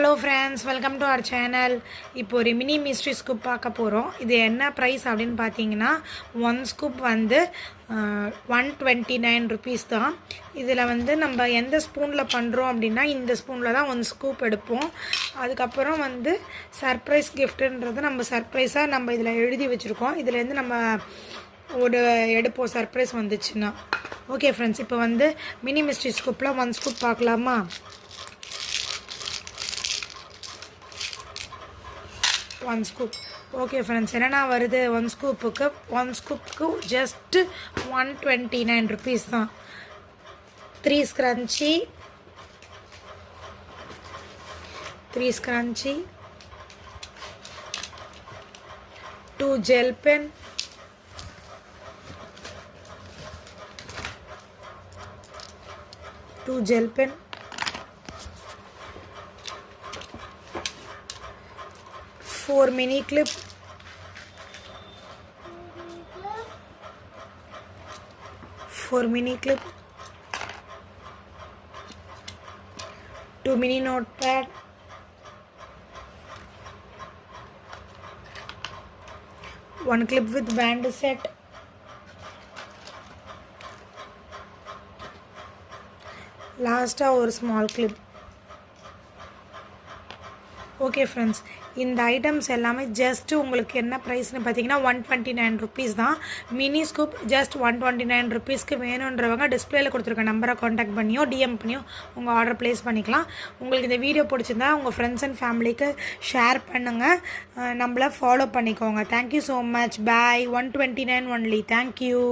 Hello friends, welcome to our channel. இப்போ ஒரு mini mystery scoop பார்க்க போகிறோம். இது என்ன ப்ரைஸ் அப்படின்னு பார்த்தீங்கன்னா, ஒன் ஸ்கூப் வந்து 129 ருபீஸ் தான். இதில் வந்து நம்ம எந்த ஸ்பூனில் பண்ணுறோம் அப்படின்னா, இந்த ஸ்பூனில் தான் ஒன் ஸ்கூப் எடுப்போம். அதுக்கப்புறம் வந்து சர்ப்ரைஸ் கிஃப்ட்டுன்றது நம்ம சர்ப்ரைஸாக நம்ம இதில் எழுதி வச்சுருக்கோம். இதுலேருந்து நம்ம ஒரு எடுப்போம் சர்ப்ரைஸ் வந்துச்சுன்னா. ஓகே ஃப்ரெண்ட்ஸ், இப்போ வந்து மினி மிஸ்ட்ரி ஸ்கூப்பில் ஒன் ஸ்கூப் பார்க்கலாமா? One scoop. ஓகே ஃப்ரெண்ட்ஸ், என்னென்னா வருது ஒன் ஸ்கூப்புக்கு ஜஸ்ட்டு 129 ருபீஸ் தான். 3 scrunchie, 2 gel pen, 4 mini clip, 2 mini notepad, 1 clip with band set, லாஸ்ட்டாக ஒரு ஸ்மால் கிளிப். ஓகே ஃப்ரெண்ட்ஸ், இந்த ஐட்டம்ஸ் எல்லாமே ஜஸ்ட்டு உங்களுக்கு என்ன ப்ரைஸ்னு பார்த்தீங்கன்னா 129 ருபீஸ் தான். மினி ஸ்கூப் ஜஸ்ட் 129 ருபீஸ்க்கு வேணுன்றவங்க டிஸ்பிளேயில் கொடுத்துருக்க நம்பரை காண்டாக்ட் பண்ணியோ டிஎம் பண்ணியோ உங்கள் ஆர்டர் ப்ளேஸ் பண்ணிக்கலாம். உங்களுக்கு இந்த வீடியோ பிடிச்சிருந்தா உங்கள் ஃப்ரெண்ட்ஸ் அண்ட் ஃபேமிலிக்கு ஷேர் பண்ணுங்கள், நம்மளை ஃபாலோ பண்ணிக்கோங்க. Thank you so much. Bye. 129 only. Thank you.